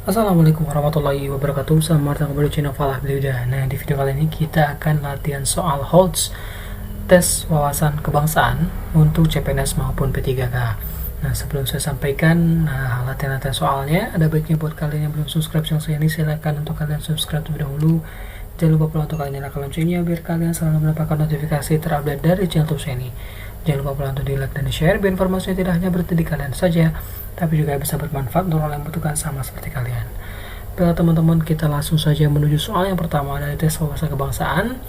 Assalamualaikum warahmatullahi wabarakatuh. Selamat datang kembali di channel Falah Bliuda. Nah, di video kali ini kita akan latihan soal HOLTS tes wawasan kebangsaan untuk CPNS maupun P3K. Nah, sebelum saya sampaikan latihan-latihan soalnya, ada baiknya buat kalian yang belum subscribe channel saya ini, silakan untuk kalian subscribe terlebih dahulu. Jangan lupa pula untuk kalian nyalakan loncengnya biar kalian selalu mendapatkan notifikasi terupdate dari channel YouTube saya ini. Jangan lupa pula untuk di like dan di share biar informasinya tidak hanya berhenti di kalian saja, tapi juga bisa bermanfaat untuk orang yang membutuhkan sama seperti kalian. Baiklah teman-teman, kita langsung saja menuju soal yang pertama dari tes wawasan kebangsaan.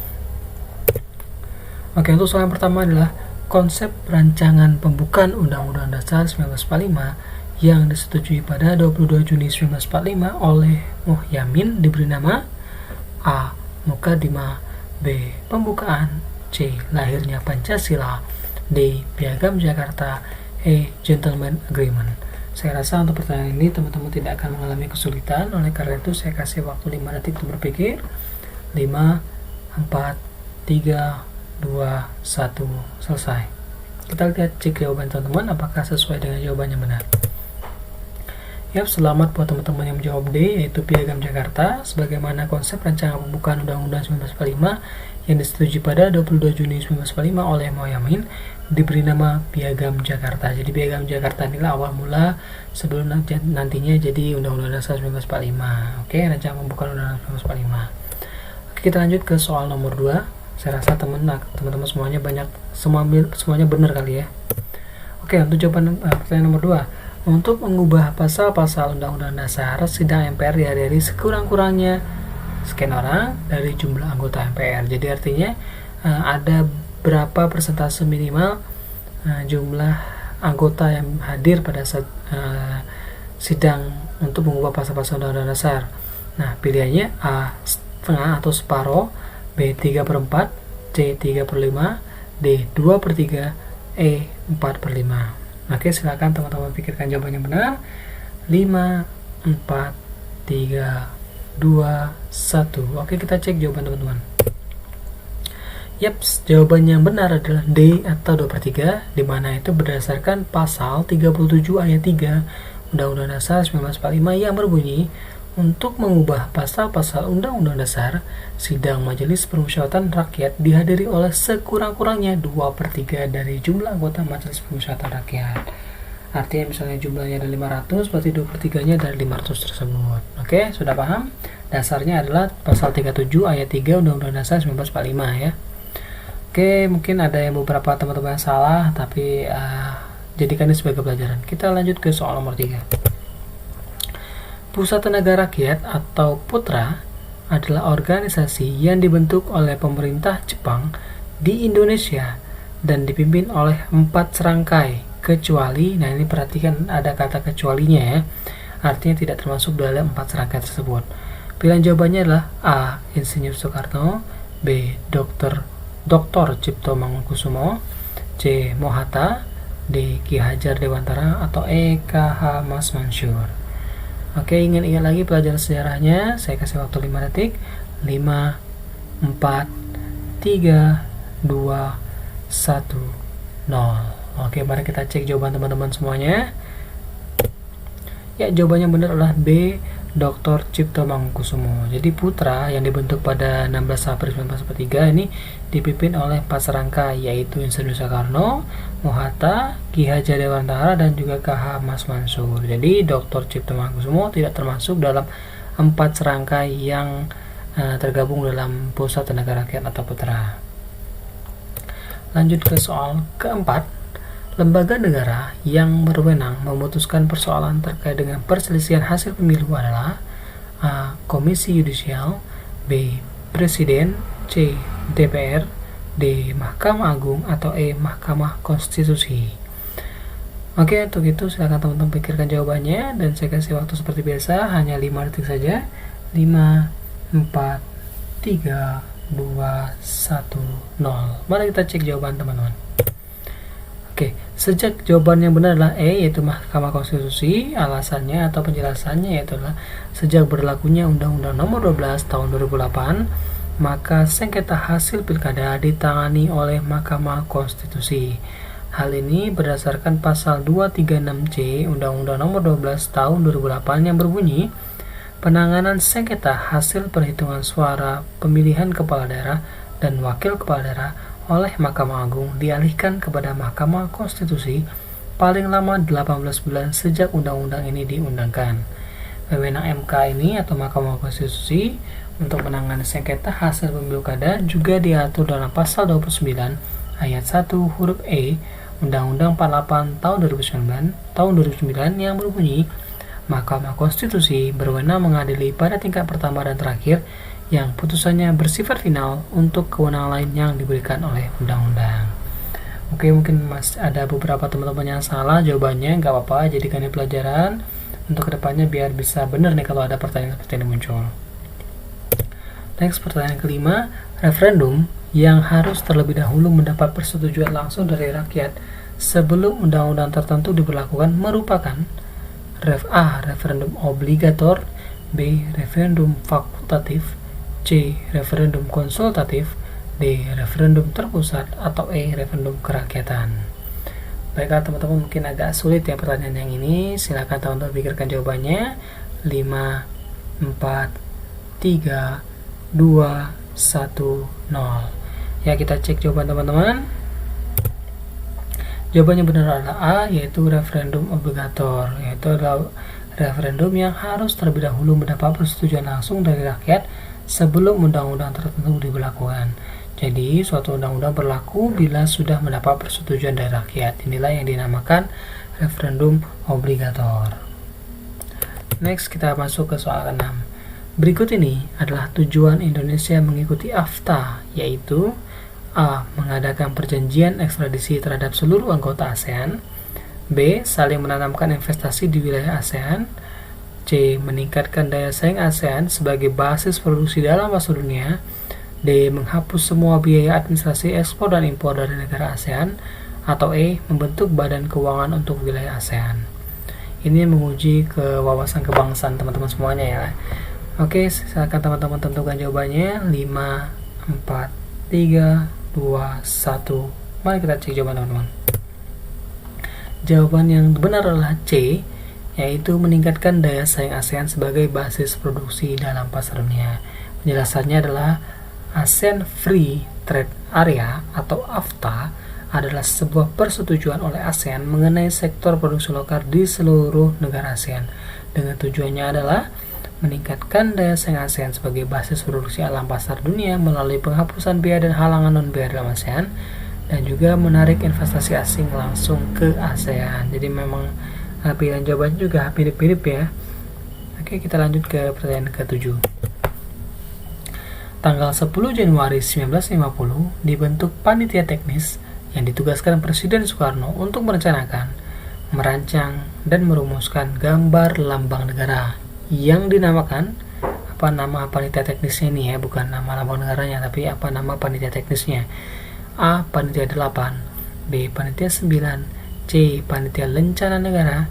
Oke, untuk soal yang pertama adalah konsep rancangan pembukaan Undang-Undang Dasar 1945 yang disetujui pada 22 Juni 1945 oleh Muhyamin diberi nama A. Mukadimah, B. Pembukaan, C. Lahirnya Pancasila, D. Piagam Jakarta, E. Gentleman Agreement. Saya rasa untuk pertanyaan ini teman-teman tidak akan mengalami kesulitan, oleh karena itu saya kasih waktu 5 detik untuk berpikir. 5, 4, 3, 2, 1, selesai. Kita lihat cek jawaban teman-teman apakah sesuai dengan jawaban yang benar. Yap, selamat buat teman-teman yang menjawab D, yaitu Piagam Jakarta, sebagaimana konsep rancangan pembukaan Undang-Undang 1945 yang disetujui pada 22 Juni 1945 oleh Muhyamin diberi nama Piagam Jakarta. Jadi Piagam Jakarta inilah awal mula sebelum nantinya jadi Undang-Undang Dasar 1945. Oke, rancangan pembukaan Undang-Undang 1945. Oke, kita lanjut ke soal nomor 2. Saya rasa teman-teman semuanya semuanya benar kali ya. Oke, untuk jawaban pertanyaan nomor 2. Untuk mengubah pasal-pasal Undang-Undang Dasar, sidang MPR dihadiri sekurang-kurangnya sekian orang dari jumlah anggota MPR. Jadi artinya ada berapa persentase minimal jumlah anggota yang hadir pada saat sidang untuk mengubah pasal-pasal Undang-Undang Dasar. Nah, pilihannya A. setengah atau separuh, B. 3/4, C. 3/5, D. 2/3, E. 4/5. Oke, silakan teman-teman pikirkan jawabannya benar. 5, 4, 3, 2, 1. Oke, kita cek jawaban teman-teman. Yap, jawaban yang benar adalah D atau 2/3, di mana itu berdasarkan pasal 37 ayat 3 Undang-Undang Dasar 1945 yang berbunyi, untuk mengubah pasal-pasal Undang-Undang Dasar, sidang Majelis Permusyawaratan Rakyat dihadiri oleh sekurang-kurangnya 2/3 dari jumlah anggota Majelis Permusyawaratan Rakyat. Artinya misalnya jumlahnya ada 500, berarti 2/3-nya dari 500 tersebut. Oke, sudah paham? Dasarnya adalah pasal 37 ayat 3 Undang-Undang Dasar 1945 ya. Oke, mungkin ada yang beberapa teman-teman yang salah, tapi jadikan ini sebagai pelajaran. Kita lanjut ke soal nomor 3. Pusat Tenaga Rakyat atau PUTRA adalah organisasi yang dibentuk oleh pemerintah Jepang di Indonesia dan dipimpin oleh 4 serangkai kecuali, nah ini perhatikan ada kata kecualinya ya, artinya tidak termasuk dalam 4 serangkai tersebut. Pilihan jawabannya adalah A. Insinyur Soekarno, B. Dr. Cipto Mangunkusumo, C. Mohatta, D. Ki Hajar Dewantara, atau E. K.H. Mas Mansur. Oke, ingat lagi pelajaran sejarahnya. Saya kasih waktu 5 detik. 5, 4, 3, 2, 1, 0. Oke, mari kita cek jawaban teman-teman semuanya. Ya, jawabannya benar adalah B. Dr. Cipto Mangunkusumo. Jadi PUTRA yang dibentuk pada 16 April 1943 ini dipimpin oleh 4 serangkai, yaitu Insinyur Soekarno, Mohatta, Ki Hajar Dewantara, dan juga K.H. Mas Mansur. Jadi Dr. Cipto Mangunkusumo tidak termasuk dalam 4 serangkai yang tergabung dalam Pusat Tenaga Rakyat atau PUTRA. Lanjut ke soal keempat. Lembaga negara yang berwenang memutuskan persoalan terkait dengan perselisihan hasil pemilu adalah A. Komisi Yudisial, B. Presiden, C. DPR, D. Mahkamah Agung, atau E. Mahkamah Konstitusi. Oke, untuk itu silakan teman-teman pikirkan jawabannya dan saya kasih waktu seperti biasa hanya 5 detik saja. 5, 4, 3, 2, 1, 0. Mari kita cek jawaban teman-teman. Oke, sejak jawaban yang benar adalah E, yaitu Mahkamah Konstitusi. Alasannya atau penjelasannya yaitu adalah sejak berlakunya Undang-Undang Nomor 12 Tahun 2008, maka sengketa hasil pilkada ditangani oleh Mahkamah Konstitusi. Hal ini berdasarkan pasal 236C Undang-Undang Nomor 12 Tahun 2008 yang berbunyi, penanganan sengketa hasil perhitungan suara pemilihan kepala daerah dan wakil kepala daerah oleh Mahkamah Agung dialihkan kepada Mahkamah Konstitusi paling lama 18 bulan sejak undang-undang ini diundangkan. Wewenang MK ini atau Mahkamah Konstitusi untuk menangani sengketa hasil pemilu kada juga diatur dalam pasal 29 ayat 1 huruf E Undang-Undang 48 tahun 2009 yang berbunyi, Mahkamah Konstitusi berwenang mengadili pada tingkat pertama dan terakhir yang putusannya bersifat final untuk kewenangan lain yang diberikan oleh undang-undang. Oke, mungkin masih ada beberapa teman-teman yang salah jawabannya, nggak apa-apa, jadikan ini pelajaran untuk kedepannya biar bisa benar nih kalau ada pertanyaan seperti ini muncul. Next, pertanyaan kelima, referendum yang harus terlebih dahulu mendapat persetujuan langsung dari rakyat sebelum undang-undang tertentu diberlakukan merupakan A. Referendum obligator, B. Referendum fakultatif, C. Referendum konsultatif, D. Referendum terpusat, atau E. Referendum kerakyatan. Baiklah teman-teman, mungkin agak sulit ya pertanyaan yang ini. Silakan teman-teman pikirkan jawabannya. 5, 4, 3, 2, 1, 0. Ya, kita cek jawaban teman-teman. Jawabannya benar adalah A, yaitu referendum obligator, yaitu adalah referendum yang harus terlebih dahulu mendapat persetujuan langsung dari rakyat sebelum undang-undang tertentu diberlakukan. Jadi, suatu undang-undang berlaku bila sudah mendapat persetujuan dari rakyat. Inilah yang dinamakan referendum obligator. Next, kita masuk ke soal 6. Berikut ini adalah tujuan Indonesia mengikuti AFTA, yaitu A. Mengadakan perjanjian ekstradisi terhadap seluruh anggota ASEAN, B. Saling menanamkan investasi di wilayah ASEAN, C. Meningkatkan daya saing ASEAN sebagai basis produksi dalam pasar dunia, D. Menghapus semua biaya administrasi ekspor dan impor dari negara ASEAN, atau E. Membentuk badan keuangan untuk wilayah ASEAN. Ini menguji kewawasan kebangsaan teman-teman semuanya ya. Oke, silakan teman-teman tentukan jawabannya. 5, 4, 3, 2, 1. Mari kita cek jawaban teman-teman. Jawaban yang benar adalah C, yaitu meningkatkan daya saing ASEAN sebagai basis produksi dalam pasar dunia. Penjelasannya adalah ASEAN Free Trade Area atau AFTA adalah sebuah persetujuan oleh ASEAN mengenai sektor produksi lokal di seluruh negara ASEAN. Dengan tujuannya adalah meningkatkan daya saing ASEAN sebagai basis produksi alam pasar dunia melalui penghapusan biaya dan halangan non-biaya dalam ASEAN, dan juga menarik investasi asing langsung ke ASEAN. Jadi memang pilihan jawabannya juga mirip-mirip ya. Oke, kita lanjut ke pertanyaan ke-7. Tanggal 10 Januari 1950 dibentuk panitia teknis yang ditugaskan Presiden Soekarno untuk merencanakan, merancang, dan merumuskan gambar lambang negara yang dinamakan nama panitia teknisnya ini ya, bukan nama lambang negaranya, tapi nama panitia teknisnya. A. Panitia 8, B. Panitia 9, C. Panitia Lencana Negara,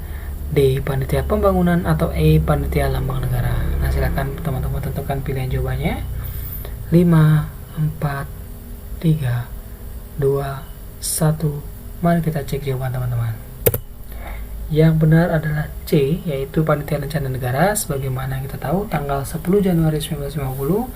D. Panitia Pembangunan, atau E. Panitia Lambang Negara. Nah, silakan teman-teman tentukan pilihan jawabannya. 5, 4, 3, 2, 1. Mari kita cek jawaban teman-teman. Yang benar adalah C, yaitu Panitia Lencana Negara. Sebagaimana kita tahu, tanggal 10 Januari 1950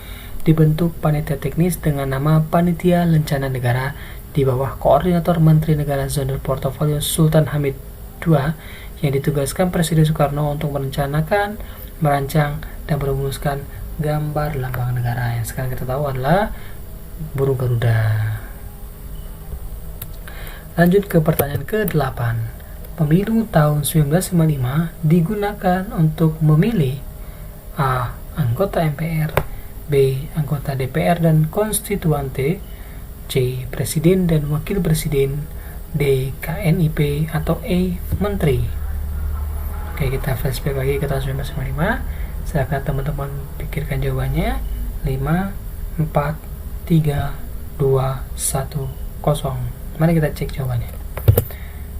dibentuk panitia teknis dengan nama Panitia Lencana Negara di bawah Koordinator Menteri Negara Zona Portofolio Sultan Hamid II yang ditugaskan Presiden Soekarno untuk merencanakan, merancang, dan merumuskan gambar lambang negara yang sekarang kita tahu adalah burung Garuda. Lanjut ke pertanyaan ke-8. Pemilu tahun 1955 digunakan untuk memilih A. Anggota MPR, B. Anggota DPR dan konstituante, C. Presiden dan Wakil Presiden, D. KNIP, atau E. Menteri. Oke, kita flashback lagi ke tahun 1955. Silakan teman-teman pikirkan jawabannya. 5, 4, 3, 2, 1, 0. Mari kita cek jawabannya.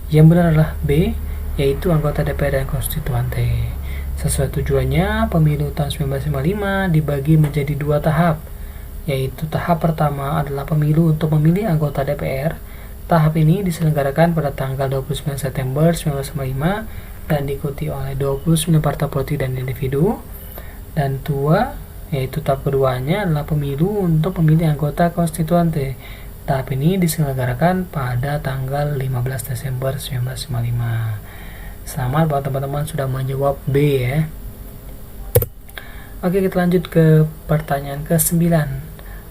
Yang benar adalah B, yaitu anggota DPR dan konstituante. Sesuai tujuannya, pemilu tahun 1955 dibagi menjadi 2 tahap, yaitu tahap pertama adalah pemilu untuk memilih anggota DPR. Tahap ini diselenggarakan pada tanggal 29 September 1955 dan diikuti oleh 29 partai politik dan individu. Dan tua, yaitu tahap keduanya adalah pemilu untuk memilih anggota konstituante. Tahap ini diselenggarakan pada tanggal 15 Desember 1955. Selamat buat teman-teman sudah menjawab B ya. Oke, kita lanjut ke pertanyaan ke-9.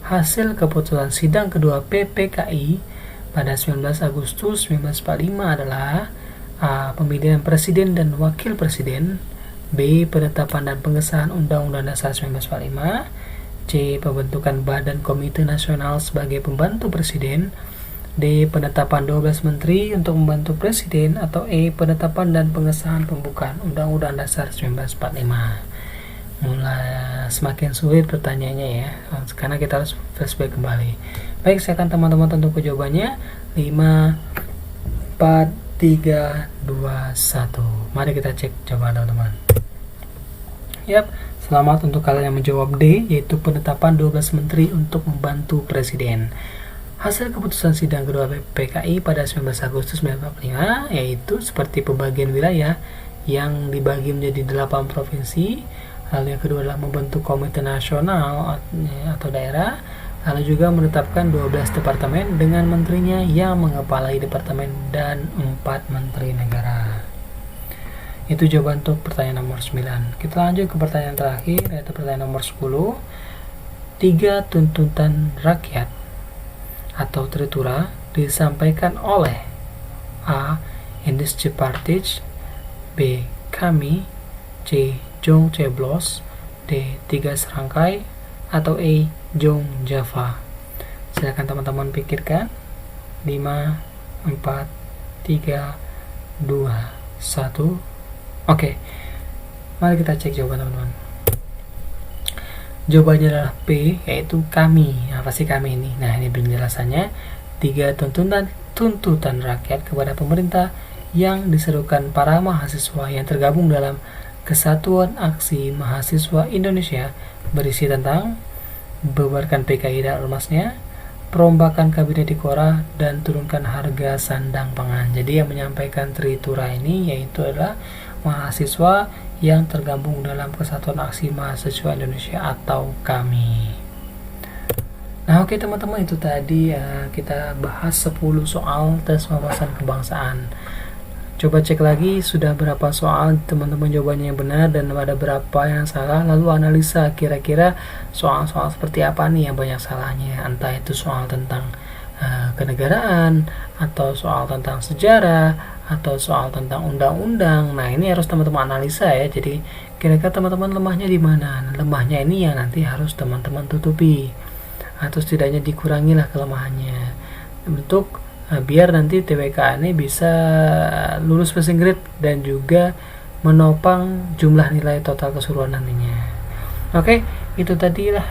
Hasil keputusan sidang kedua PPKI pada 19 Agustus 1945 adalah A. Pemilihan Presiden dan Wakil Presiden, B. Penetapan dan pengesahan Undang-Undang Dasar 1945, C. Pembentukan Badan Komite Nasional sebagai pembantu Presiden, D. Penetapan 12 Menteri untuk membantu Presiden, atau E. Penetapan dan pengesahan pembukaan Undang-Undang Dasar 1945. Mulai semakin sulit pertanyaannya ya, karena kita harus flashback kembali. Baik, silakan teman-teman tentukan jawabannya. 5, 4, 3, 2, 1. Mari kita cek jawaban teman-teman. Yap, selamat untuk kalian yang menjawab D, yaitu penetapan 12 menteri untuk membantu Presiden. Hasil keputusan sidang kedua PKI pada 19 Agustus 1945 yaitu seperti pembagian wilayah yang dibagi menjadi 8 provinsi. Lalu yang kedua adalah membentuk komite nasional atau daerah, lalu juga menetapkan 12 departemen dengan menterinya yang mengepalai departemen dan 4 menteri negara. Itu jawaban untuk pertanyaan nomor 9. Kita lanjut ke pertanyaan terakhir, yaitu pertanyaan nomor 10. 3 tuntutan rakyat atau tritura disampaikan oleh A. Industri Partij, B. Kami, C. Jong Ceblos, D. 3 serangkai, atau E. Jong Java. Silakan teman-teman pikirkan. 5, 4, 3, 2, 1. Oke, mari kita cek jawaban teman-teman. Jawabannya adalah P, yaitu kami. Apa sih kami ini? Nah, ini penjelasannya. 3 tuntutan rakyat kepada pemerintah yang diserukan para mahasiswa yang tergabung dalam Kesatuan Aksi Mahasiswa Indonesia, berisi tentang bubarkan PKI dan ormasnya, perombakan kabinet di Kora, dan turunkan harga sandang pangan. Jadi yang menyampaikan tritura ini yaitu adalah mahasiswa yang tergabung dalam Kesatuan Aksi Mahasiswa Indonesia atau KAMI. Nah, oke teman-teman, itu tadi kita bahas 10 soal tes wawasan kebangsaan. Coba cek lagi sudah berapa soal teman-teman jawabannya yang benar dan ada berapa yang salah, lalu analisa kira-kira soal-soal seperti apa nih yang banyak salahnya, entah itu soal tentang kenegaraan, atau soal tentang sejarah, atau soal tentang undang-undang. Nah, ini harus teman-teman analisa ya. Jadi kira-kira teman-teman lemahnya di mana? Nah, lemahnya ini yang nanti harus teman-teman tutupi, atau setidaknya dikurangi lah kelemahannya, untuk biar nanti TWK ini bisa lulus passing grade dan juga menopang jumlah nilai total keseluruhan nantinya. Oke, itu tadilah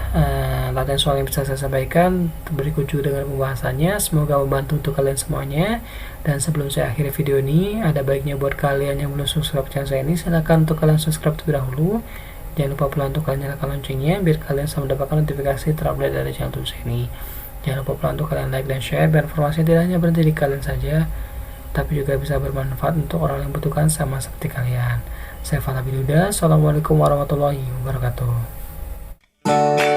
latihan soal yang bisa saya sampaikan. Berikut juga dengan pembahasannya, semoga membantu untuk kalian semuanya. Dan sebelum saya akhiri video ini, ada baiknya buat kalian yang belum subscribe channel saya ini, silahkan untuk kalian subscribe terlebih dahulu. Jangan lupa pula untuk kalian nyalakan loncengnya biar kalian selalu mendapatkan notifikasi terupdate dari channel saya ini. Jangan lupa pula untuk kalian like dan share biar informasi tidak hanya berhenti di kalian saja, tapi juga bisa bermanfaat untuk orang yang membutuhkan sama seperti kalian. Saya Fala Biluda. Assalamualaikum warahmatullahi wabarakatuh.